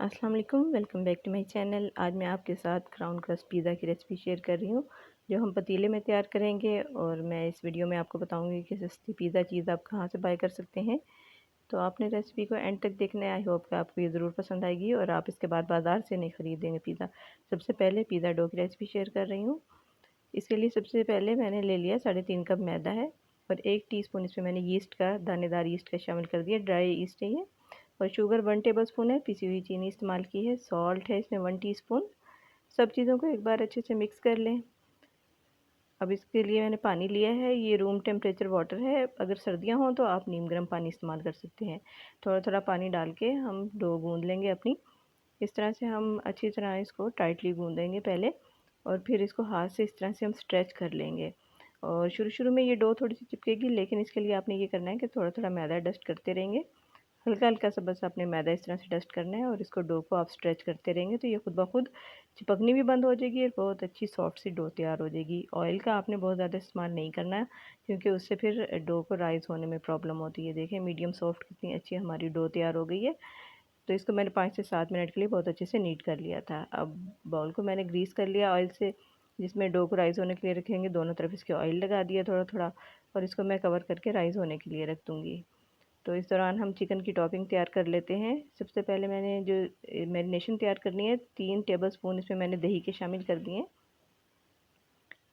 अस्सलाम वालेकुम, welcome back to my channel. आज मैं आपके साथ क्राउन क्रस्ट पिज़्ज़ा की रेसिपी शेयर कर रही हूँ, जो हम पतीले में तैयार करेंगे। और मैं इस वीडियो में आपको बताऊँगी कि सस्ती पिज़्ज़ा चीज़ आप कहाँ से बाय कर सकते हैं। तो आपने रेसिपी को एंड तक देखना है। आई होप कि आपको ये ज़रूर पसंद आएगी और आप इसके बाद बाज़ार से नहीं ख़रीदेंगे पिज़्ज़ा। सबसे पहले पिज़्ज़ा डो की रेसिपी शेयर कर रही हूँ। इसके लिए सबसे पहले मैंने ले लिया 3.5 कप मैदा है और 1 टीस्पून इसमें मैंने यीस्ट का, दानेदार यीस्ट का शामिल कर दिया। ड्राई यीस्ट है ये। और शुगर 1 टेबलस्पून है, पिसी हुई चीनी इस्तेमाल की है। सॉल्ट है इसमें 1 टीस्पून। सब चीज़ों को एक बार अच्छे से मिक्स कर लें। अब इसके लिए मैंने पानी लिया है, ये रूम टेम्परेचर वाटर है। अगर सर्दियां हों तो आप नीम गर्म पानी इस्तेमाल कर सकते हैं। थोड़ा थोड़ा पानी डाल के हम डो गूंद लेंगे अपनी। इस तरह से हम अच्छी तरह इसको टाइटली गूंदेंगे पहले, और फिर इसको हाथ से इस तरह से हम स्ट्रेच कर लेंगे। और शुरू शुरू में ये डो थोड़ी सी चिपकेगी, लेकिन इसके लिए आपने ये करना है कि थोड़ा थोड़ा मैदा डस्ट करते रहेंगे। हल्का हल्का सा बस आपने मैदा इस तरह से डस्ट करना है और इसको डो को आप स्ट्रेच करते रहेंगे तो ये खुद ब खुद चिपकनी भी बंद हो जाएगी और बहुत अच्छी सॉफ्ट सी डो तैयार हो जाएगी। ऑयल का आपने बहुत ज़्यादा इस्तेमाल नहीं करना है, क्योंकि उससे फिर डो को राइस होने में प्रॉब्लम होती है। देखें मीडियम सॉफ्ट कितनी अच्छी हमारी डो तैयार हो गई है। तो इसको मैंने 5 से 7 मिनट के लिए बहुत अच्छे से नीट कर लिया था। अब बाउल को मैंने ग्रीस कर लिया ऑयल से, जिसमें डो को राइस होने के लिए रखेंगे। दोनों तरफ इसके ऑयल लगा दिया थोड़ा थोड़ा, और इसको मैं कवर करके राइस होने के लिए रख दूँगी। तो इस दौरान हम चिकन की टॉपिंग तैयार कर लेते हैं। सबसे पहले मैंने जो मैरिनेशन तैयार करनी है, 3 टेबलस्पून इसमें मैंने दही के शामिल कर दिए।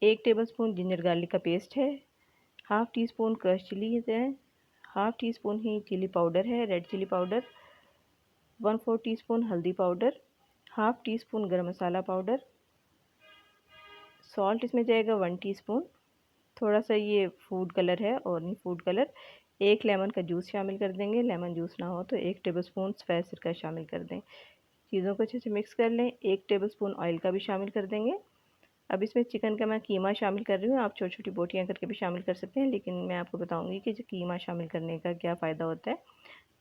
1 टेबलस्पून जिंजर गार्लिक का पेस्ट है। Half teaspoon crush chilli है। हाफ़ टी स्पून ही चिली पाउडर है, रेड चिली पाउडर। 1/4 टीस्पून हल्दी पाउडर। हाफ़ टी स्पून गर्म मसाला पाउडर। सॉल्ट इसमें जाएगा 1 टीस्पून। थोड़ा सा ये फूड कलर है, ऑरेंज फूड कलर। 1 लेमन का जूस शामिल कर देंगे। लेमन जूस ना हो तो 1 टेबलस्पून सफ़ेद सिरका शामिल कर दें। चीज़ों को अच्छे से मिक्स कर लें। 1 टेबलस्पून ऑयल का भी शामिल कर देंगे। अब इसमें चिकन का मैं कीमा शामिल कर रही हूँ। आप छोटी छोटी बोटियाँ करके भी शामिल कर सकते हैं, लेकिन मैं आपको बताऊँगी कि जो कीमा शामिल करने का क्या फ़ायदा होता है।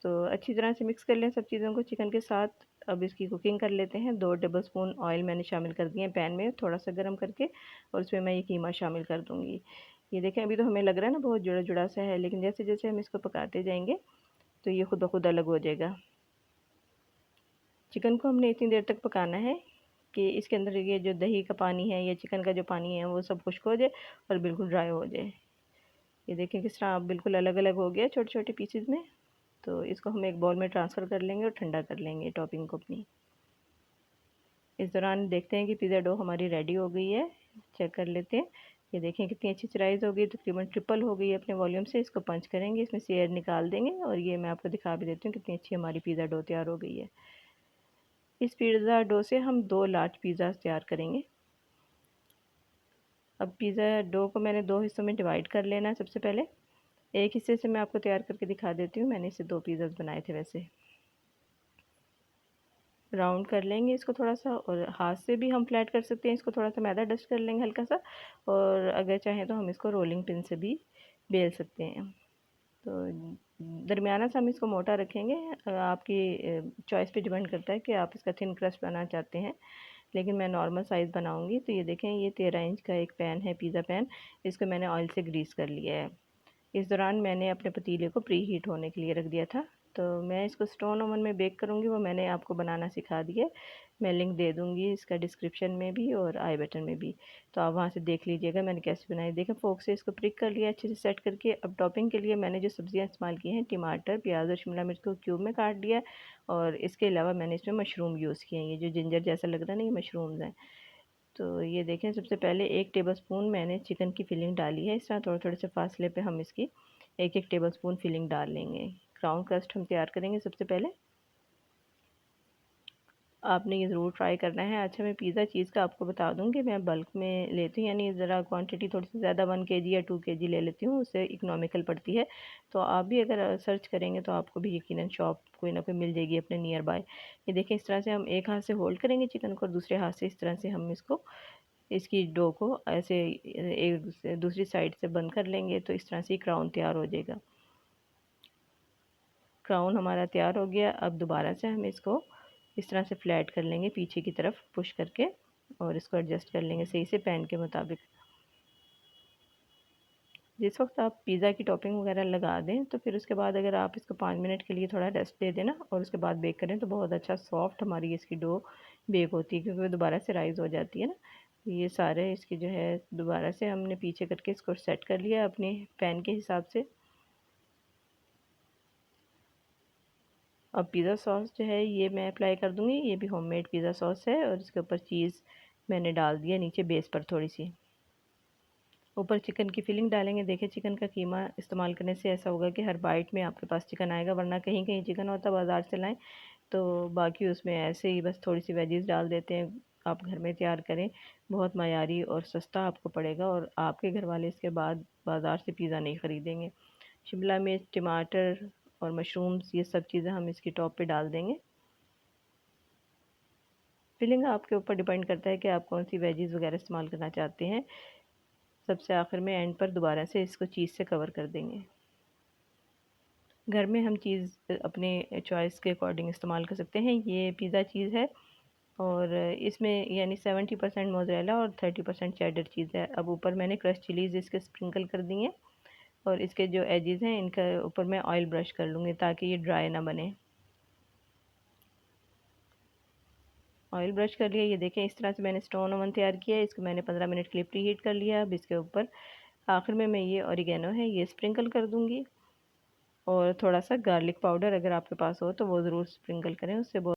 तो अच्छी तरह से मिक्स कर लें सब चीज़ों को चिकन के साथ। अब इसकी कुकिंग कर लेते हैं। 2 टेबलस्पून ऑयल मैंने शामिल कर दिए हैं पैन में, थोड़ा सा गर्म करके, और उसमें मैं ये कीमा शामिल कर दूँगी। ये देखें, अभी तो हमें लग रहा है ना बहुत जुड़ा जुड़ा सा है, लेकिन जैसे जैसे हम इसको पकाते जाएंगे तो ये खुद ब खुद अलग हो जाएगा। चिकन को हमने इतनी देर तक पकाना है कि इसके अंदर ये जो दही का पानी है या चिकन का जो पानी है वो सब खुश्क हो जाए और बिल्कुल ड्राई हो जाए। ये देखें किस तरह बिल्कुल अलग अलग हो गया छोटे छोटे पीसेज में। तो इसको हम एक बाउल में ट्रांसफ़र कर लेंगे और ठंडा कर लेंगे टॉपिंग को अपनी। इस दौरान देखते हैं कि पिज़्ज़ा डो हमारी रेडी हो गई है। चेक कर लेते हैं। ये देखें कितनी अच्छी से राइज़ हो गई, तकरीबन ट्रिपल हो गई है अपने वॉल्यूम से। इसको पंच करेंगे, इसमें से एयर निकाल देंगे, और ये मैं आपको दिखा भी देती हूँ कितनी अच्छी हमारी पिज़्ज़ा डो तैयार हो गई है। इस पिज़्ज़ा डो से हम 2 लार्ज पिज़्ज़ा तैयार करेंगे। अब पिज़्ज़ा डो को मैंने 2 हिस्सों में डिवाइड कर लेना है। सबसे पहले एक हिस्से से मैं आपको तैयार करके दिखा देती हूँ। मैंने इससे 2 पिज़्ज़ाज़ बनाए थे। वैसे राउंड कर लेंगे इसको थोड़ा सा, और हाथ से भी हम फ्लैट कर सकते हैं। इसको थोड़ा सा मैदा डस्ट कर लेंगे हल्का सा, और अगर चाहें तो हम इसको रोलिंग पिन से भी बेल सकते हैं। तो दरमियाना सा हम इसको मोटा रखेंगे। आपकी चॉइस पे डिपेंड करता है कि आप इसका थिन क्रस्ट बनाना चाहते हैं, लेकिन मैं नॉर्मल साइज़ बनाऊंगी। तो ये देखें, ये 13 इंच का एक पैन है, पिज़्ज़ा पैन। इसको मैंने ऑयल से ग्रीस कर लिया है। इस दौरान मैंने अपने पतीले को प्री हीट होने के लिए रख दिया था। तो मैं इसको स्टोन ओवन में बेक करूँगी, वो मैंने आपको बनाना सिखा दिया है। मैं लिंक दे दूँगी इसका डिस्क्रिप्शन में भी और आई बटन में भी, तो आप वहाँ से देख लीजिएगा मैंने कैसे बनाई। देखें, फोक से इसको प्रिक कर लिया अच्छे से सेट करके। अब टॉपिंग के लिए मैंने जो सब्ज़ियाँ इस्तेमाल की हैं, टमाटर, प्याज और शिमला मिर्च को क्यूब में काट दिया है, और इसके अलावा मैंने इसमें मशरूम यूज़ किए हैं। ये जो जिंजर जैसा लग रहा है ना, ये मशरूम्स हैं। तो ये देखें, सबसे पहले 1 टेबलस्पून मैंने चिकन की फिलिंग डाली है। इस तरह थोड़े थोड़े से फासले पे हम इसकी 1-1 टेबलस्पून फिलिंग डाल लेंगे। क्राउन क्रस्ट हम तैयार करेंगे सबसे पहले। आपने ये ज़रूर ट्राई करना है। अच्छा, मैं पिज़्ज़ा चीज़ का आपको बता दूँ कि मैं बल्क में लेती हूँ, यानी ज़रा क्वांटिटी थोड़ी सी ज़्यादा 1 केजी या 2 केजी ले लेती हूँ, उससे इकोनॉमिकल पड़ती है। तो आप भी अगर सर्च करेंगे तो आपको भी यकीनन शॉप कोई ना कोई मिल जाएगी अपने नियर बाय। ये देखें, इस तरह से हम एक हाथ से होल्ड करेंगे चिकन को, और दूसरे हाथ से इस तरह से हम इसकी डो को ऐसे एक दूसरी साइड से बंद कर लेंगे, तो इस तरह से क्राउन तैयार हो जाएगा। क्राउन हमारा तैयार हो गया। अब दोबारा से हम इसको इस तरह से फ्लैट कर लेंगे पीछे की तरफ पुश करके, और इसको एडजस्ट कर लेंगे सही से पैन के मुताबिक। जिस वक्त आप पिज़्ज़ा की टॉपिंग वगैरह लगा दें तो फिर उसके बाद अगर आप इसको 5 मिनट के लिए थोड़ा रेस्ट दे देना और उसके बाद बेक करें तो बहुत अच्छा सॉफ्ट हमारी इसकी डो बेक होती है, क्योंकि वो दोबारा से राइज़ हो जाती है ना। ये सारे इसकी जो है दोबारा से हमने पीछे करके इसको सेट कर लिया अपने पैन के हिसाब से। अब पिज़्ज़ा सॉस जो है ये मैं अप्लाई कर दूँगी, ये भी होममेड पिज़्ज़ा सॉस है और इसके ऊपर चीज़ मैंने डाल दिया नीचे बेस पर थोड़ी सी। ऊपर चिकन की फिलिंग डालेंगे। देखिए चिकन का कीमा इस्तेमाल करने से ऐसा होगा कि हर बाइट में आपके पास चिकन आएगा, वरना कहीं कहीं चिकन होता है बाज़ार से लाएं तो बाकी उसमें ऐसे ही बस थोड़ी सी वेजीज डाल देते हैं। आप घर में तैयार करें, बहुत मयारी और सस्ता आपको पड़ेगा और आपके घर वाले इसके बाद बाज़ार से पिज़्ज़ा नहीं ख़रीदेंगे। शिमला मिर्च, टमाटर और मशरूम्स ये सब चीज़ें हम इसकी टॉप पे डाल देंगे। फिलिंग आपके ऊपर डिपेंड करता है कि आप कौन सी वेजीज वगैरह इस्तेमाल करना चाहते हैं। सबसे आखिर में एंड पर दोबारा से इसको चीज़ से कवर कर देंगे। घर में हम चीज़ अपने चॉइस के अकॉर्डिंग इस्तेमाल कर सकते हैं। ये पिज़्ज़ा चीज़ है और इसमें यानी 70% मोज़रेला और 30% चेडर चीज़ है। अब ऊपर मैंने क्रश चिलीज़ इसके स्प्रिंकल कर दी हैं और इसके जो एजेस हैं इनका ऊपर मैं ऑयल ब्रश कर लूँगी ताकि ये ड्राई ना बने। ऑयल ब्रश कर लिया। ये देखें इस तरह से मैंने स्टोन ओवन तैयार किया है। इसको मैंने 15 मिनट के लिए प्री हीट कर लिया। अब इसके ऊपर आखिर में मैं ये ऑरिगेनो है ये स्प्रिंकल कर दूँगी और थोड़ा सा गार्लिक पाउडर अगर आपके पास हो तो वो ज़रूर स्प्रिंकल करें, उससे बहुत